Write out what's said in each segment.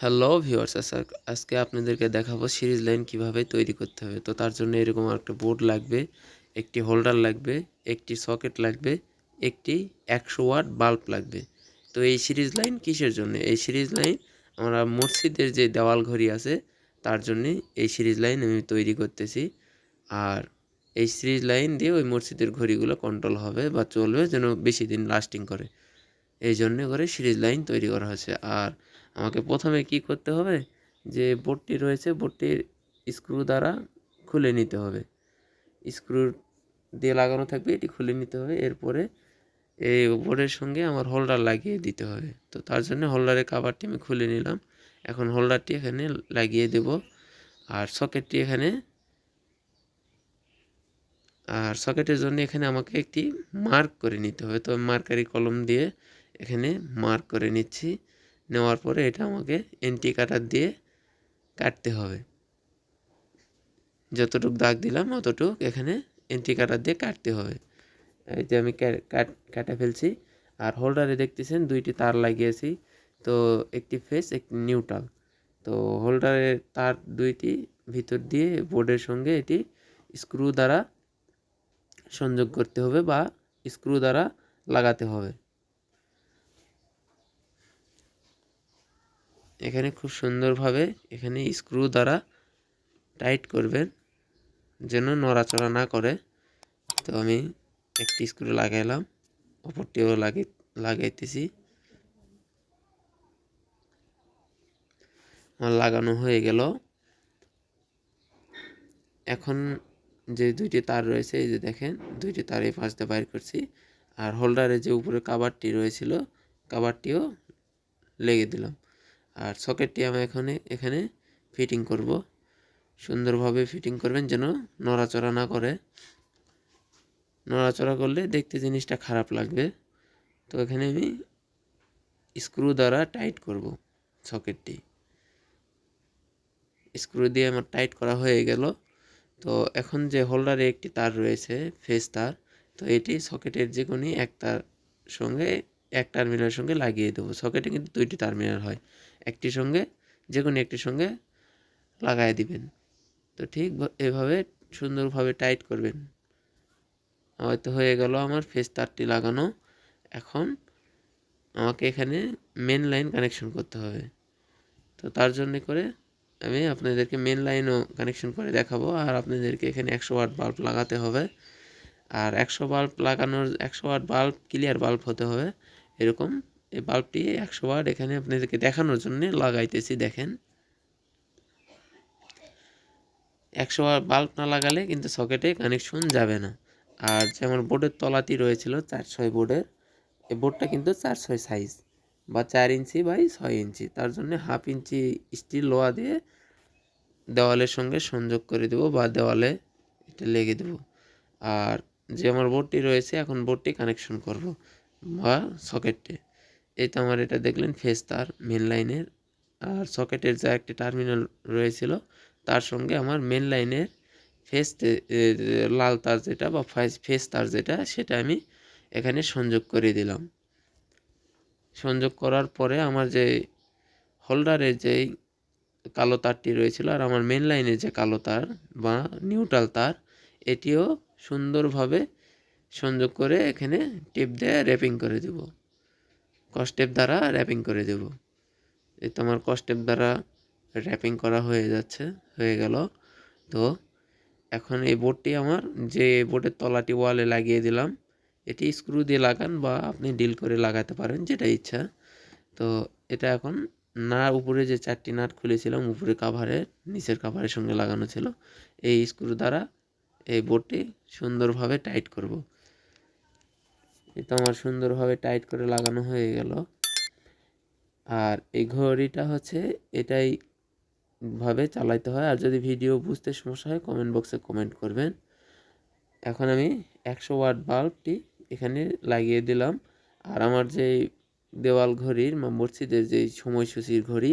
Hello viewers, আজকে আপনাদেরকে দেখাবো সিরিজ লাইন কিভাবে তৈরি করতে হবে। তো তার জন্য এরকম একটা বোর্ড লাগবে, একটি হোল্ডার লাগবে, একটি সকেট লাগবে, একটি 100 ওয়াট বাল্ব লাগবে। তো এই সিরিজ লাইন কিসের জন্য? এই সিরিজ লাইন আমরা মসজিদের যে দেওয়াল ঘড়ি আছে তার জন্যে এই সিরিজ লাইন আমি তৈরি করতেছি। আর এই সিরিজ লাইন দিয়ে ওই মসজিদের ঘড়িগুলো কন্ট্রোল হবে বা চলবে, যেন বেশি দিন লাস্টিং করে। এই জন্য করে সিরিজ লাইন তৈরি করা হয়েছে। আর আমাকে প্রথমে কি করতে হবে, যে বোর্ডটি রয়েছে বোর্ডটির স্ক্রু দ্বারা খুলে নিতে হবে। স্ক্রু দিয়ে লাগানো থাকবে, এটি খুলে নিতে হবে। এরপরে এই বোর্ডের সঙ্গে আমার হোল্ডার লাগিয়ে দিতে হবে। তো তার জন্য হোল্ডারের কাভারটি আমি খুলে নিলাম। এখন হোল্ডারটি এখানে লাগিয়ে দেব। আর সকেটটি এখানে, আর সকেটের জন্য এখানে আমাকে একটি মার্ক করে নিতে হবে। তো মার্কারি কলম দিয়ে এখানে মার্ক করে নিচ্ছি। নেওয়ার পরে এটা আমাকে এন্টি কাটার দিয়ে কাটতে হবে। যতটুক দাগ দিলাম অতটুক এখানে এন্টি কাটার দিয়ে কাটতে হবে। এই যে আমি কাটা ফেলছি। আর হোল্ডারে দেখতেছেন দুইটি তার লাগিয়েছি। তো একটি ফেস, একটি নিউট্রাল। তো হোল্ডারের তার দুইটি ভিতর দিয়ে বোর্ডের সঙ্গে এটি স্ক্রু দ্বারা সংযোগ করতে হবে বা স্ক্রু দ্বারা লাগাতে হবে। এখানে খুব সুন্দরভাবে এখানে স্ক্রু দ্বারা টাইট করবেন, যেন নড়াচড়া না করে। তো আমি একটি স্ক্রু লাগাইলাম, অপরটিও লাগাইতেছি। আমার লাগানো হয়ে গেল। এখন যে দুইটি তার রয়েছে, এই যে দেখেন দুইটি তার এই পাশ দিয়ে বাইর করছি। আর হোল্ডারে যে উপরে কাভারটি রয়েছিল, কাভারটিও লেগে দিলাম। আর সকেটটি আমি এখানে ফিটিং করব। সুন্দরভাবে ফিটিং করবেন, যেন নড়াচড়া না করে। নড়াচড়া করলে দেখতে জিনিসটা খারাপ লাগবে। তো এখানে আমি স্ক্রু দ্বারা টাইট করব সকেটটি। স্ক্রু দিয়ে আমার টাইট করা হয়ে গেল। তো এখন যে হোল্ডারে একটি তার রয়েছে, ফেস তার, তো এটি সকেটের যে কোনো এক টার্মিনালের সঙ্গে লাগিয়ে দেবো। সকেটে কিন্তু দুইটি টার্মিনাল হয়, একটির সঙ্গে যে কোনো একটির সঙ্গে লাগাই দিবেন। তো ঠিক এভাবে সুন্দরভাবে টাইট করবেন। হয়তো হয়ে গেল আমার ফেস তারটি লাগানো। এখন আমাকে এখানে মেন লাইন কানেকশন করতে হবে। তো তার জন্য করে আমি আপনাদেরকে মেন লাইনও কানেকশন করে দেখাবো। আর আপনাদেরকে এখানে 100 ওয়াট বাল্ব লাগাতে হবে। আর 100 ওয়াট বাল্ব ক্লিয়ার বাল্ব হতে হবে এরকম। এই বাল্বটি 100 ওয়াট এখানে আপনাদেরকে দেখানোর জন্য লাগাইতেছি। দেখেন, 100 ওয়াট বাল্ব না লাগালে কিন্তু সকেটে কানেকশন যাবে না। আর যে আমার বোর্ডের তলাটি রয়েছিল 4/6 বোর্ডের, এই বোর্ডটা কিন্তু 4/6 সাইজ বা 4 ইঞ্চি বাই 6 ইঞ্চি। তার জন্য 1/2 ইঞ্চি স্টিল লোহা দিয়ে দেওয়ালের সঙ্গে সংযোগ করে দেব বা দেওয়ালে এটা লেগে দেব। আর যে আমার বোর্ডটি রয়েছে, এখন বোর্ডটি কানেকশন করব বা সকেটে। এই তো আমার এটা দেখলেন ফেস তার মেন লাইনের। আর সকেটের যা একটি টার্মিনাল রয়েছিল তার সঙ্গে আমার মেন লাইনের ফেস লাল তার যেটা বা ফেস তার যেটা, সেটা আমি এখানে সংযোগ করে দিলাম। সংযোগ করার পরে আমার যে হোল্ডারের যেই কালো তারটি রয়েছিল আর আমার মেন লাইনের যে কালো তার বা নিউট্রাল তার, এটিও সুন্দরভাবে সংযোগ করে এখানে টেপ দিয়ে র্যাপিং করে দেব। কসটেপ দ্বারা র্যাপিং করে দেব। এই তো আমার কসটেপ দ্বারা র্যাপিং করা হয়ে গেল। তো এখন এই বোর্ডটি আমার, যে বোর্ডের তলাটি ওয়ালে লাগিয়ে দিলাম, এটি স্ক্রু দিয়ে লাগান বা আপনি ডিল করে লাগাতে পারেন, যেটা ইচ্ছা। তো এটা এখন উপরে যে 4টি নাট খুলেছিলাম উপরে কাভারের, নিচের কাভারের সঙ্গে লাগানো ছিল, এই স্ক্রু দ্বারা এই বোর্ডটি সুন্দরভাবে টাইট করব। এটা আমার সুন্দরভাবে টাইট করে লাগানো হয়ে গেল। আর এই ঘড়িটা হচ্ছে এটাই ভাবে চালাইতে হয়। আর যদি ভিডিও বুঝতে সমস্যা হয় কমেন্ট বক্সে কমেন্ট করবেন। এখন আমি 100 ওয়াট বাল্বটি এখানে লাগিয়ে দিলাম। আর আমার যে দেওয়াল ঘড়ির বা মসজিদের যে সময়সূচির ঘড়ি,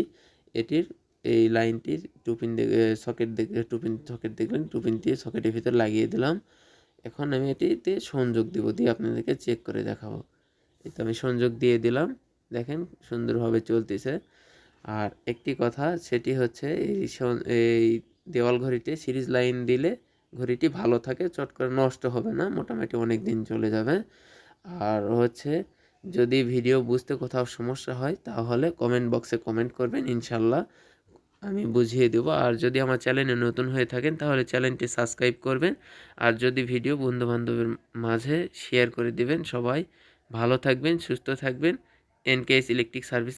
এটির এই লাইনটির সকেট দেখলেন, টুপিন দিয়ে সকেটের ভিতর লাগিয়ে দিলাম। এখন আমি এটিতে সংযোগ দিয়ে আপনাদেরকে চেক করে দেখাবো। এই তো আমি সংযোগ দিয়ে দিলাম, দেখেন সুন্দরভাবে চলতেছে। আর একটি কথা, সেটি হচ্ছে এই দেওয়াল ঘড়িতে সিরিজ লাইন দিলে ঘড়িটি ভালো থাকে, চট করে নষ্ট হবে না, মোটামুটি অনেক দিন চলে যাবে। আর হচ্ছে যদি ভিডিও বুঝতে কোথাও সমস্যা হয় তাহলে কমেন্ট বক্সে কমেন্ট করবেন, ইনশাল্লাহ আমি বুঝিয়ে দেব। আর যদি আমার চ্যানেলে নতুন হয়ে থাকেন তাহলে চ্যানেলটি সাবস্ক্রাইব করবেন। আর যদি ভিডিও বন্ধুবান্ধবের মাঝে শেয়ার করে দিবেন। সবাই ভালো থাকবেন, সুস্থ থাকবেন। এনকেএস ইলেকট্রিক সার্ভিস